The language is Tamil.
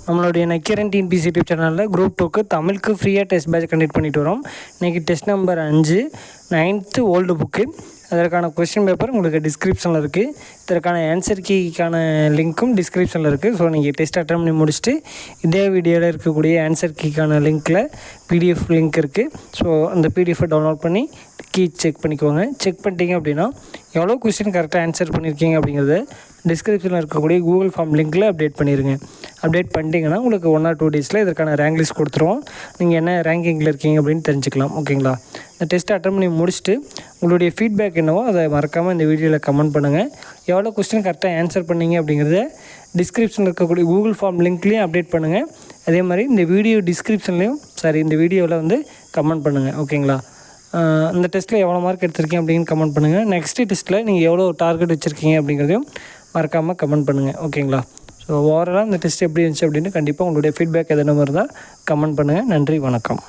நம்மளுடைய நக்கீரன் டிஎன்பிசி யூடியூப் சேனலில் குரூப் 2க்கு தமிழுக்கு ஃப்ரீயாக டெஸ்ட் பேட்ச் கண்டக்ட் பண்ணிட்டு வரோம். இன்றைக்கி test number 5 9th old book. அதற்கான கொஸ்டின் பேப்பர் உங்களுக்கு டிஸ்கிரிப்ஷனில் இருக்குது. இதற்கான ஆன்சர் கீக்கான லிங்க்கும் டிஸ்கிரிப்ஷனில் இருக்குது. ஸோ நீங்கள் டெஸ்ட் அட்டன் பண்ணி முடிச்சுட்டு இதே வீடியோவில் இருக்கக்கூடிய ஆன்சர் கீக்கான லிங்க்கில் பிடிஎஃப் லிங்க் இருக்குது. ஸோ அந்த பிடிஎஃபை டவுன்லோட் பண்ணி கீ செக் பண்ணிக்கோங்க. செக் பண்ணிட்டீங்க அப்படின்னா எவ்வளோ கொஸ்டின் கரெக்டாக ஆன்சர் பண்ணியிருக்கீங்க அப்படிங்கிறத டிஸ்கிரிப்ஷனில் இருக்கக்கூடிய கூகுள் ஃபார்ம் லிங்க்கில் அப்டேட் பண்ணிடுங்க. அப்டேட் பண்ணிட்டீங்கன்னா உங்களுக்கு 1 or 2 டேஸில் இதற்கான ரேங்க் லிஸ்ட் கொடுத்துருவோம். நீங்கள் என்ன ரேங்கிங்கில் இருக்கீங்க அப்படின்னு தெரிஞ்சுக்கலாம். ஓகேங்களா? இந்த டெஸ்ட்டை அட்டன் பண்ணி முடிச்சுட்டு உங்களுடைய ஃபீட்பேக் என்னவோ அதை மறக்காமல் இந்த வீடியோவில் கமெண்ட் பண்ணுங்கள். எவ்வளோ கொஸ்டின் கரெக்டாக ஆன்சர் பண்ணீங்க அப்படிங்கிறத டிஸ்கிரிப்ஷனில் இருக்கக்கூடிய கூகுள் ஃபார்ம் லிங்க்லேயும் அப்டேட் பண்ணுங்கள். அதே மாதிரி இந்த வீடியோ டிஸ்கிரிப்ஷன்லேயும் இந்த வீடியோவில் வந்து கமெண்ட் பண்ணுங்கள். ஓகேங்களா? இந்த டெஸ்ட்டில் எவ்வளோ மார்க் எடுத்திருக்கீங்க அப்படின்னு கமெண்ட் பண்ணுங்கள். நெக்ஸ்ட்டு டெஸ்ட்டில் நீங்கள் எவ்வளோ டார்கெட் வச்சுருக்கீங்க அப்படிங்கிறதையும் மறக்காமல் கமெண்ட் பண்ணுங்கள். ஓகேங்களா? ஸோ ஓவராலாக இந்த டெஸ்ட் எப்படி இருந்துச்சு அப்படின்னு கண்டிப்பாக உங்களுடைய ஃபீட்பேக் எதனா இருந்தால் கமெண்ட் பண்ணுங்கள். நன்றி, வணக்கம்.